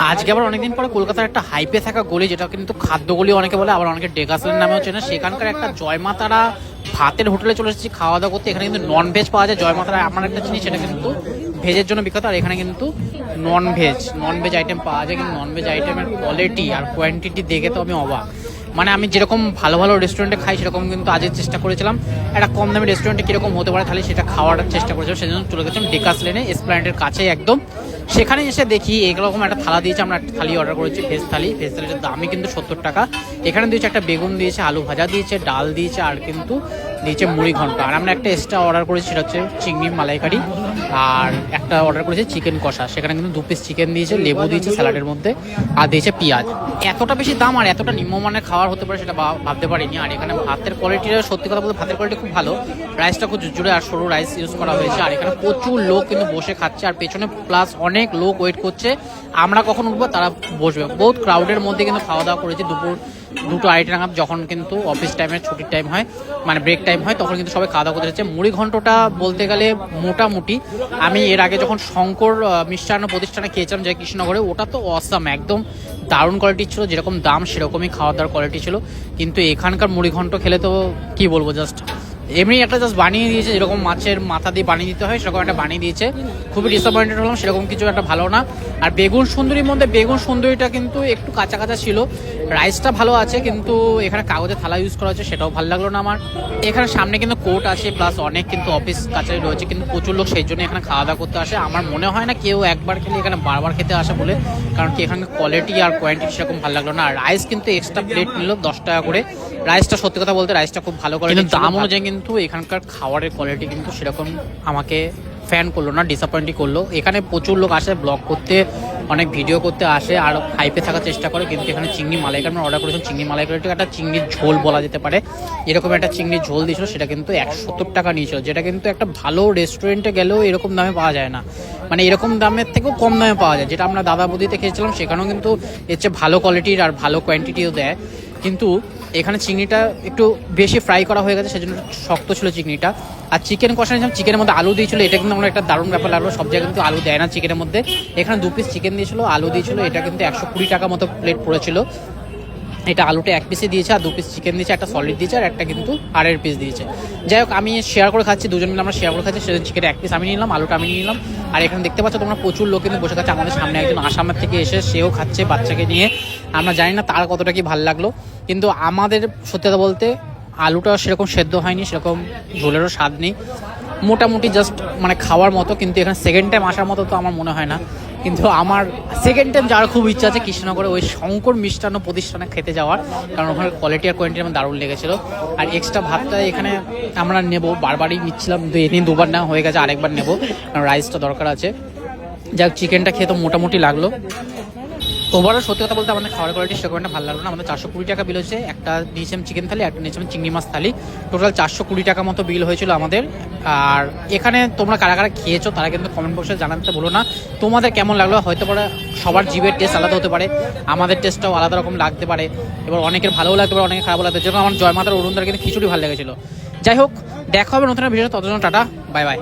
আজকে আবার অনেকদিন পরে কলকাতার একটা হাইপে থাকা গলি, যেটা কিন্তু খাদ্য গলি অনেকে বলে, আবার অনেকে ডেকাসলের নামেও চেনে, সেখানকার একটা জয়মাতারা ভাতের হোটেলে চলে এসেছি খাওয়া দাওয়া করতে। এখানে কিন্তু নন ভেজ পাওয়া যায়। জয়মাতারা আমার একটা জিনিস, সেটা কিন্তু ভেজের জন্য বিখ্যাত, আর এখানে কিন্তু নন ভেজ আইটেম পাওয়া যায়। কিন্তু নন ভেজ আইটেমের কোয়ালিটি আর কোয়ান্টিটি দেখে তো আমি অবাক। মানে আমি যেরকম ভালো ভালো রেস্টুরেন্টে খাই, সেরকম কিন্তু আজকে চেষ্টা করেছিলাম একটা কম দামি রেস্টুরেন্টে কীরকম হতে পারে, তাহলে সেটা খাওয়ার চেষ্টা করেছিলাম। সেজন্য চলে গেছিলাম ডেকাস লেনে, এসপ্ল্যানেডের কাছেই একদম। সেখানে এসে দেখি এরকম একটা থালা দিয়েছে। আমরা একটা থালি অর্ডার করেছি, ভেজ থালিটার দামই কিন্তু 70 টাকা। এখানে দিয়েছে একটা বেগুন দিয়েছে, আলু ভাজা দিয়েছে, ডাল দিয়েছে, আর কিন্তু দিয়েছে মুড়ি ঘন্ট। আর আমরা একটা এক্সট্রা অর্ডার করেছি, সেটা হচ্ছে চিংড়ি মালাইকারি, আর একটা অর্ডার করেছি চিকেন কষা। সেখানে কিন্তু 2 পিস চিকেন দিয়েছে, লেবু দিয়েছে স্যালাডের মধ্যে, আর দিয়েছে পেঁয়াজ। এতটা বেশি দাম আর এতটা নিম্নমানের খাবার হতে পারে সেটা ভাবতে পারিনি। আর এখানে ভাতের কোয়ালিটিটা, সত্যি কথা বলতে ভাতের কোয়ালিটি খুব ভালো। রাইসটা খুব জুড়ে আর সরু রাইস ইউজ করা হয়েছে। আর এখানে প্রচুর লোক কিন্তু বসে খাচ্ছে, আর পেছনে প্লাস অনেক লোক ওয়েট করছে। আমরা কখন উঠবো তারা বসবে। বহুত ক্রাউডের মধ্যে কিন্তু খাওয়া দাওয়া করেছি। দুপুর 2-2:30 নাগাদ, যখন কিন্তু অফিস টাইমের ছুটির টাইম হয়, মানে ব্রেক টাইম হয়, তখন কিন্তু সবাই খাওয়া দাওয়া করতে যাচ্ছে। মুড়ি ঘন্টটা বলতে গেলে মোটামুটি, আমি এর আগে যখন শঙ্কর মিষ্টান্ন প্রতিষ্ঠানে খেয়েছিলাম যে কৃষ্ণনগরে, ওটা তো অসাম, একদম দারুণ কোয়ালিটি ছিল। যেরকম দাম সেরকমই খাওয়া দাওয়ার কোয়ালিটি ছিল। কিন্তু এখানকার মুড়ি ঘন্ট খেলে তো কি বলবো, জাস্ট এমনি একটা জাস্ট বানিয়ে দিয়েছে, যেরকম মাছের মাথা দিয়ে বানিয়ে দিতে হয় সেরকম একটা বানিয়ে দিয়েছে। খুবই ডিসঅ্যাপয়েন্টেড হলাম, সেরকম কিছু একটা ভালো না। আর বেগুন সুন্দরীর মধ্যে বেগুন সুন্দরীটা কিন্তু একটু কাঁচা কাঁচা ছিল। রাইসটা ভালো আছে, কিন্তু এখানে কাগজের থালা ইউজ করা হচ্ছে, সেটাও ভালো লাগলো না আমার। এখানে সামনে কিন্তু কোর্ট আছে, প্লাস অনেক কিন্তু অফিস কাছারি রয়েছে, কিন্তু প্রচুর লোক সেই জন্য এখানে খাওয়া দাওয়া করতে আসে। আমার মনে হয় না কেউ একবার খেলে এখানে বারবার খেতে আসে বলে, কারণ কি এখানে কোয়ালিটি আর কোয়ান্টিটি সেরকম ভালো লাগলো না। আর রাইস কিন্তু এক্সট্রা প্লেট নিল 10 টাকা করে। রাইসটা সত্যি কথা বলতে রাইসটা খুব ভালো করে, কিন্তু দাম অনুযায়ী কিন্তু এখানকার খাবারের কোয়ালিটি কিন্তু সেরকম আমাকে ফ্যান করলো না, ডিসঅ্যাপয়েন্টই করলো। এখানে প্রচুর লোক আসে ব্লগ করতে, অনেক ভিডিও করতে আসে, আর হাইপে থাকার চেষ্টা করে। কিন্তু এখানে চিংড়ি মালাইকারি আমরা অর্ডার করেছিলাম, চিংড়ি মালাইকারিটা একটা চিংড়ির ঝোল বলা যেতে পারে, এরকম একটা চিংড়ির ঝোল দিয়েছিল। সেটা কিন্তু 170 টাকা নিয়েছিল, যেটা কিন্তু একটা ভালো রেস্টুরেন্টে গেলেও এরকম দামে পাওয়া যায় না। মানে এরকম দামের থেকেও কম দামে পাওয়া যায়। যেটা আমরা দাদা বৌদিতে খেয়েছিলাম, সেখানেও কিন্তু এর চেয়ে ভালো কোয়ালিটির আর ভালো কোয়ান্টিটিও দেয়। কিন্তু এখানে চিংড়িটা একটু বেশি ফ্রাই করা হয়ে গেছে, সেজন্য শক্ত ছিল চিংড়িটা। আর চিকেন কষা নিয়েছিলাম, চিকেনের মধ্যে আলু দিয়েছিল, এটা কিন্তু আমার একটা দারুণ ব্যাপার লাগলো। সব জায়গায় কিন্তু আলু দেয় না চিকেনের মধ্যে। এখানে 2 পিস চিকেন দিয়েছিল, আলু দিয়েছিল, এটা কিন্তু 120 টাকা মতো প্লেট পড়েছিল। এটা আলুটা 1 পিসে দিয়েছে, আর 2 পিস চিকেন দিয়েছে, একটা সলিড দিয়েছে, আর একটা কিন্তু আড়াই পিস দিয়েছে। যাই হোক, আমি শেয়ার করে খাচ্ছি, দুজন মিলে আমরা শেয়ার করে খাচ্ছি। সেজন্য চিকেন 1 পিস আমি নিলাম, আলুটা আমি নিলাম। আর এখানে দেখতে পাচ্ছ তোমরা প্রচুর লোক কিন্তু বসে খাচ্ছে। আমাদের সামনে একজন আসামের থেকে এসে সেও খাচ্ছে বাচ্চাকে নিয়ে। আমরা জানি না তার কতটা কি ভালো লাগলো, কিন্তু আমাদের সত্যি কথা বলতে আলুটা সেরকম সেদ্ধ হয়নি, সেরকম ঝোলেরও স্বাদ নেই, মোটামুটি জাস্ট মানে খাওয়ার মতো। কিন্তু এখানে সেকেন্ড টাইম আসার মতো তো আমার মনে হয় না। কিন্তু আমার সেকেন্ড টাইম যাওয়ার খুব ইচ্ছা আছে কৃষ্ণনগরে ওই শঙ্কর মিষ্টান্ন প্রতিষ্ঠানে খেতে যাওয়ার, কারণ ওখানে কোয়ালিটি আর কোয়ান্টিটি আমার দারুণ লেগেছিলো। আর এক্সট্রা ভাতটা এখানে আমরা নেবো, বারবারই নিচ্ছিলাম, এদিন 2বার নেওয়া হয়ে গেছে, আরেকবার নেবো, কারণ রাইসটা দরকার আছে। যাক, চিকেনটা খেয়ে তো মোটামুটি লাগলো। ওভারঅল সত্যি কথা বলতে আমাদের খাওয়ার কোয়ালিটি সেরকম একটা ভালো লাগলো না। আমাদের 420 টাকা বিল হয়েছে। একটা নিয়েছিলাম চিকেন থালি, একটা নিয়েছিলাম চিংড়ি মাছ থালি, টোটাল 420 টাকা মতো বিল হয়েছিল আমাদের। আর এখানে তোমরা কারা কারা খেয়েছো তারা কিন্তু কমেন্ট বক্সে জানাতে ভুলো না তোমাদের কেমন লাগলো। হয়তো পারে সবার জিভের টেস্ট আলাদা হতে পারে, আমাদের টেস্টটাও আলাদা রকম লাগতে পারে। এবার অনেকের ভালোও লাগতে পারে, অনেকের খারাপও লাগতে পারে। যেরকম আমার জয়মাতার অরুণদার কিন্তু খিচুড়ি ভালো লেগেছিলো। যাই হোক, দেখা হবে নতুন ভিডিও, ততজন টাটা, বাই বাই।